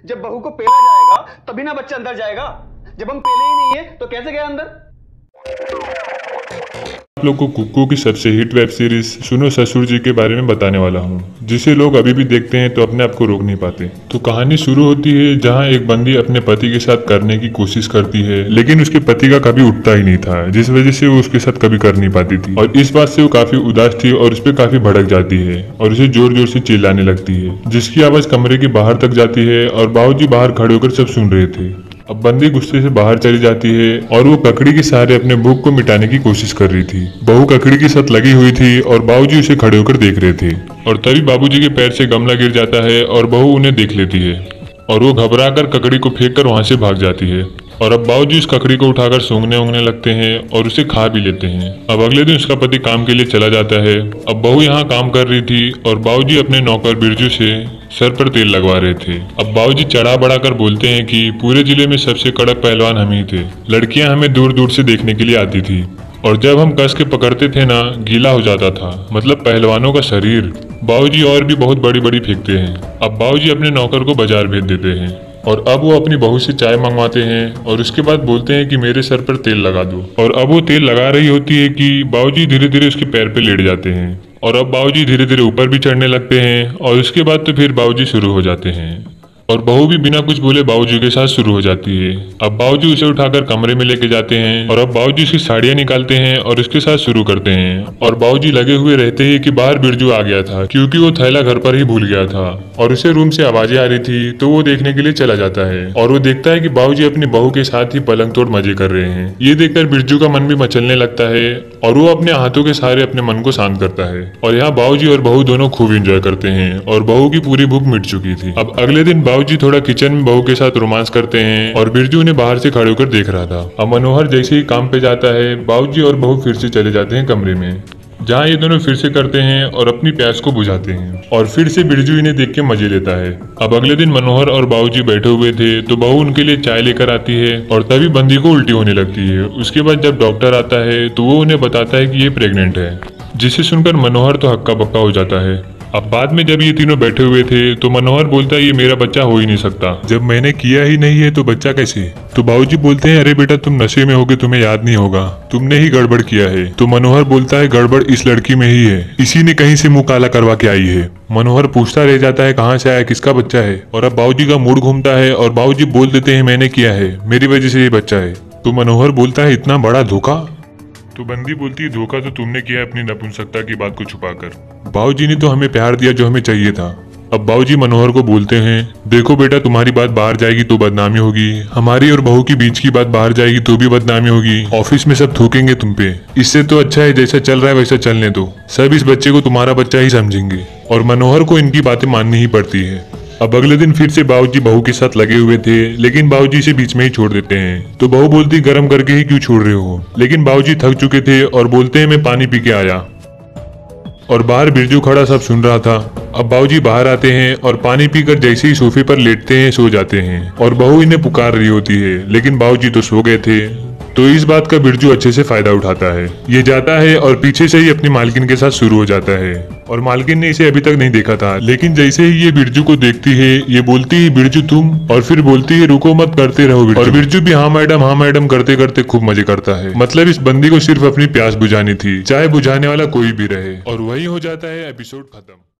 जब बहू को पेला जाएगा तभी ना बच्चा अंदर जाएगा। जब हम पेले ही नहीं है तो कैसे गया अंदर? आप लोग को कुक्कू की सबसे हिट वेब सीरीज सुनो ससुर जी के बारे में बताने वाला हूँ, जिसे लोग अभी भी देखते हैं तो अपने आप को रोक नहीं पाते। तो कहानी शुरू होती है जहाँ एक बंदी अपने पति के साथ करने की कोशिश करती है, लेकिन उसके पति का कभी उठता ही नहीं था, जिस वजह से वो उसके साथ कभी कर नहीं पाती थी। और इस बात से वो काफी उदास थी और उस पर काफी भड़क जाती है और उसे जोर जोर से चिल्लाने लगती है, जिसकी आवाज कमरे के बाहर तक जाती है और बाबूजी बाहर खड़े होकर सब सुन रहे थे। अब बंदी गुस्से से बाहर चली जाती है और वो ककड़ी के सहारे अपने भूख को मिटाने की कोशिश कर रही थी। बहू ककड़ी के साथ लगी हुई थी और बाबूजी उसे खड़े होकर देख रहे थे। और तभी बाबूजी के पैर से गमला गिर जाता है और बहू उन्हें देख लेती है और वो घबराकर ककड़ी को फेंक कर वहां से भाग जाती है। और अब बाबूजी उस ककड़ी को उठाकर सूंघने उंगने लगते हैं और उसे खा भी लेते हैं। अब अगले दिन उसका पति काम के लिए चला जाता है। अब बहू यहाँ काम कर रही थी और बाबूजी अपने नौकर बिरजू से सर पर तेल लगवा रहे थे। अब बाबूजी चढ़ा बढ़ाकर बोलते हैं कि पूरे जिले में सबसे कड़क पहलवान हम ही थे, लड़कियां हमें दूर दूर से देखने के लिए आती थी और जब हम कस के पकड़ते थे ना, गीला हो जाता था। मतलब पहलवानों का शरीर। बाबूजी और भी बहुत बड़ी बड़ी फेंकते हैं। अब बाबूजी अपने नौकर को बाजार भेज देते हैं और अब वो अपनी बहू से चाय मंगवाते हैं और उसके बाद बोलते हैं कि मेरे सर पर तेल लगा दो। और अब वो तेल लगा रही होती है कि बाबूजी धीरे धीरे उसके पैर पे लेट जाते हैं और अब बाबूजी धीरे धीरे ऊपर भी चढ़ने लगते हैं और उसके बाद तो फिर बाबूजी शुरू हो जाते हैं और बहू भी बिना कुछ बोले बाबूजी के साथ शुरू हो जाती है। अब बाबूजी उसे उठाकर कमरे में लेके जाते हैं और अब बाबूजी उसकी साड़ियाँ निकालते हैं और उसके साथ शुरू करते हैं। और बाबूजी लगे हुए रहते हैं कि बाहर बिरजू आ गया था, क्योंकि वो थैला घर पर ही भूल गया था और उसे रूम से आवाजें आ रही थी, तो वो देखने के लिए चला जाता है और वो देखता है कि बाबूजी अपनी बहू के साथ ही पलंग तोड़ मजे कर रहे हैं। ये देखकर बिरजू का मन भी मचलने लगता है और वो अपने हाथों के सहारे अपने मन को शांत करता है। और यहाँ बाबूजी और बहू दोनों खूब एंजॉय करते हैं और बहू की पूरी भूख मिट चुकी थी। अब अगले दिन बाबूजी थोड़ा किचन में बहू के साथ रोमांस करते हैं और बिरजू उन्हें बाहर से खड़े होकर देख रहा था। अब मनोहर जैसे ही काम पे जाता है, बाबूजी और बहू फिर से चले जाते हैं कमरे में, जहाँ ये दोनों फिर से करते हैं और अपनी प्यास को बुझाते हैं और फिर से बिरजू इन्हें देख के मजे लेता है। अब अगले दिन मनोहर और बाबूजी बैठे हुए थे तो बहू उनके लिए चाय लेकर आती है और तभी बंदी को उल्टी होने लगती है। उसके बाद जब डॉक्टर आता है तो वो उन्हें बताता है कि ये प्रेग्नेंट है, जिसे सुनकर मनोहर तो हक्का बक्का हो जाता है। अब बाद में जब ये तीनों बैठे हुए थे तो मनोहर बोलता है ये मेरा बच्चा हो ही नहीं सकता, जब मैंने किया ही नहीं है तो बच्चा कैसे? तो बाबूजी बोलते हैं अरे बेटा तुम नशे में होगे, तुम्हें याद नहीं होगा, तुमने ही गड़बड़ किया है। तो मनोहर बोलता है गड़बड़ इस लड़की में ही है, इसी ने कहीं से मुंह काला करवा के आई है। मनोहर पूछता रह जाता है कहाँ से आया, किसका बच्चा है? और अब बाबूजी का मूड घूमता है और बाबूजी बोल देते हैं मैंने किया है, मेरी वजह से ये बच्चा है। तो मनोहर बोलता है इतना बड़ा धोखा? तो बंदी बोलती है धोखा तो तुमने किया अपनी नपुंसकता की बात को छुपाकर, बाबूजी ने तो हमें प्यार दिया जो हमें चाहिए था। अब बाबूजी मनोहर को बोलते हैं देखो बेटा तुम्हारी बात बाहर जाएगी तो बदनामी होगी, हमारी और बहू की बीच की बात बाहर जाएगी तो भी बदनामी होगी, ऑफिस में सब थूकेंगे तुम पे, इससे तो अच्छा है जैसा चल रहा है वैसा चलने दो, सब इस बच्चे को तुम्हारा बच्चा ही समझेंगे। और मनोहर को इनकी बातें माननी ही पड़ती है। अब अगले दिन फिर से बाबूजी बहू के साथ लगे हुए थे, लेकिन बाबूजी इसे बीच में ही छोड़ देते हैं। तो बहू बोलती गरम करके ही क्यों छोड़ रहे हो? लेकिन बाबूजी थक चुके थे और बोलते हैं मैं पानी पी के आया। और बाहर बिरजू खड़ा सब सुन रहा था। अब बाबूजी बाहर आते हैं और पानी पीकर जैसे ही सोफे पर लेटते हैं सो जाते हैं और बहू इन्हें पुकार रही होती है, लेकिन बाबूजी तो सो गए थे। तो इस बात का बिरजू अच्छे से फायदा उठाता है। ये जाता है और पीछे से ही अपनी मालकिन के साथ शुरू हो जाता है और मालकिन ने इसे अभी तक नहीं देखा था, लेकिन जैसे ही ये बिरजू को देखती है ये बोलती है बिरजू तुम, और फिर बोलती है रुको मत करते रहो बिरजू। और बिरजू भी हाँ मैडम करते करते खूब मजे करता है। मतलब इस बंदी को सिर्फ अपनी प्यास बुझानी थी, चाहे बुझाने वाला कोई भी रहे। और वही हो जाता है एपिसोड खत्म।